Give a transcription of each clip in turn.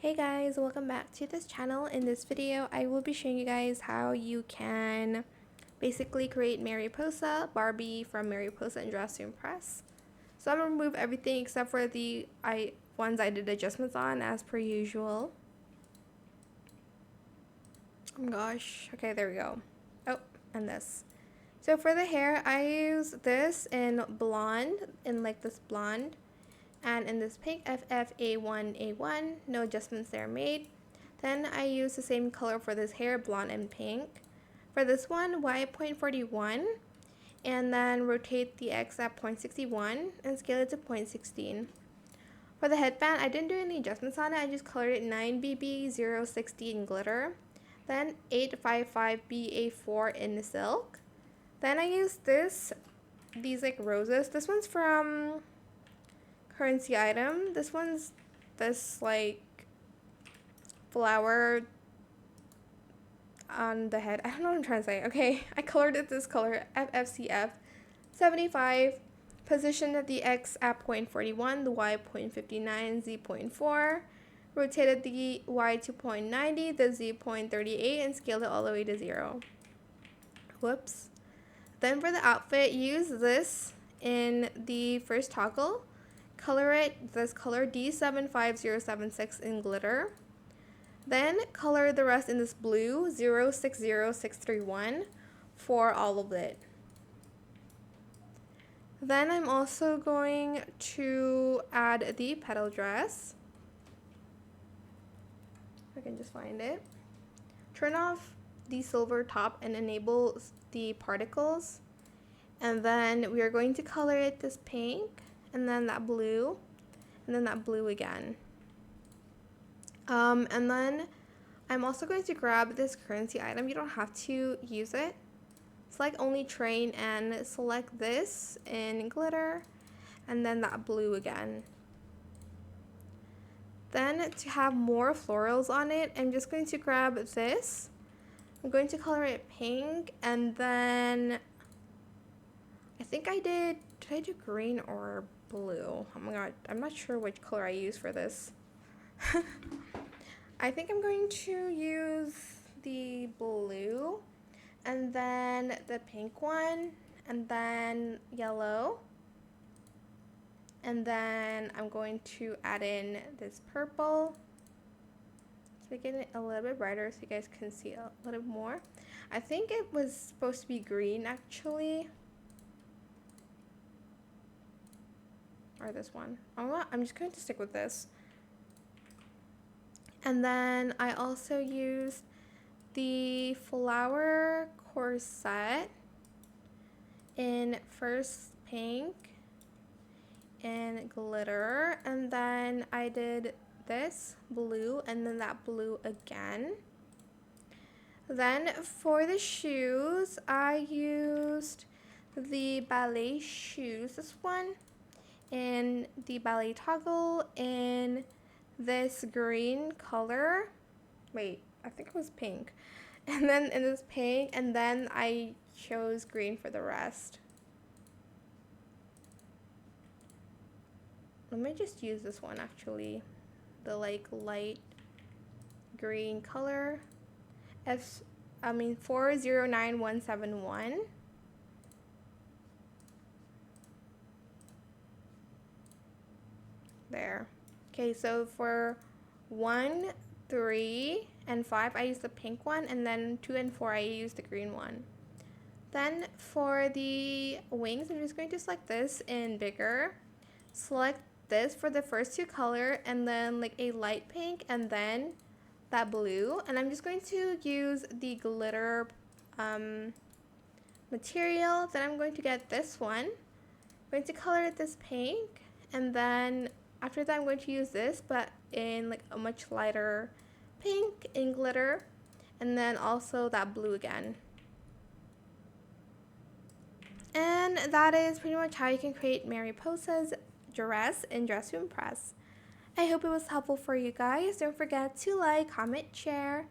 Hey guys, welcome back to this channel. In this video, I will be showing you guys how you can basically create Mariposa, Barbie from Mariposa and Dress to Impress. So I'm going to remove everything except for the ones I did adjustments on as per usual. Oh my gosh. Okay, there we go. Oh, and this. So for the hair, I use this in blonde, in like this blonde. And in this pink FFA1A1, no adjustments there made. Then I use the same color for this hair, blonde and pink. For this one, Y.41, and then rotate the X at 0.61 and scale it to 0.16. For the headband, I didn't do any adjustments on it. I just colored it 9BB060 in glitter, then 855BA4 in silk. Then I used these like roses. This one's from currency item. This one's this like flower on the head. I don't know what I'm trying to say. Okay, I colored it this color, FFCF 75. Positioned the X at 0.41, the Y 0.59, Z 0.4. Rotated the Y to 0.90, the Z 0.38, and scaled it all the way to 0. Whoops. Then for the outfit, use this in the first toggle. Color it this color D75076 in glitter. Then color the rest in this blue 060631 for all of it. Then I'm also going to add the petal dress. I can just find it. Turn off the silver top and enable the particles. And then we are going to color it this pink, and then that blue, and then that blue again. And then I'm also going to grab this currency item. You don't have to use it. Select only train and select this in glitter, and then that blue again. Then to have more florals on it, I'm just going to grab this. I'm going to color it pink, and then I think did I do green or blue? Oh my god, I'm not sure which color I use for this. I think I'm going to use the blue, and then the pink one, and then yellow, and then I'm going to add in this purple. Let's make it a little bit brighter so you guys can see a little more. I think it was supposed to be green actually. Or this one. I'm just going to stick with this. And then I also used the flower corset in first pink and glitter, and then I did this blue and then that blue again. Then for the shoes, I used the ballet shoes, this one, in the ballet toggle in this green color. Wait, I think it was pink. And then in this pink, and then I chose green for the rest. Let me just use this one actually. The like light green color. 409171. There. Okay, so for 1, 3, and 5, I used the pink one, and then 2 and 4, I used the green one. Then for the wings, I'm just going to select this in bigger. Select this for the first two color, and then like a light pink, and then that blue. And I'm just going to use the glitter material. Then I'm going to get this one. I'm going to color it this pink, and then after that, I'm going to use this, but in like a much lighter pink in glitter, and then also that blue again. And that is pretty much how you can create Mariposa's dress in Dress to Impress. I hope it was helpful for you guys. Don't forget to like, comment, share,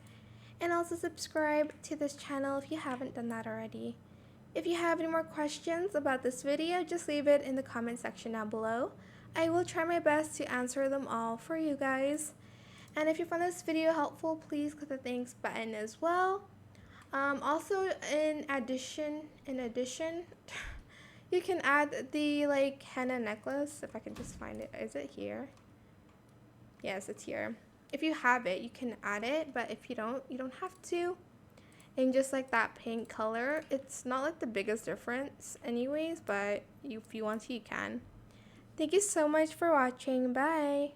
and also subscribe to this channel if you haven't done that already. If you have any more questions about this video, just leave it in the comment section down below. I will try my best to answer them all for you guys. And if you found this video helpful, please click the thanks button as well. Also, in addition, you can add the like henna necklace. If I can just find it, is it here? Yes, it's here. If you have it, you can add it, but if you don't have to. And just like that pink color, it's not like the biggest difference anyways, but if you want to, you can. Thank you so much for watching. Bye.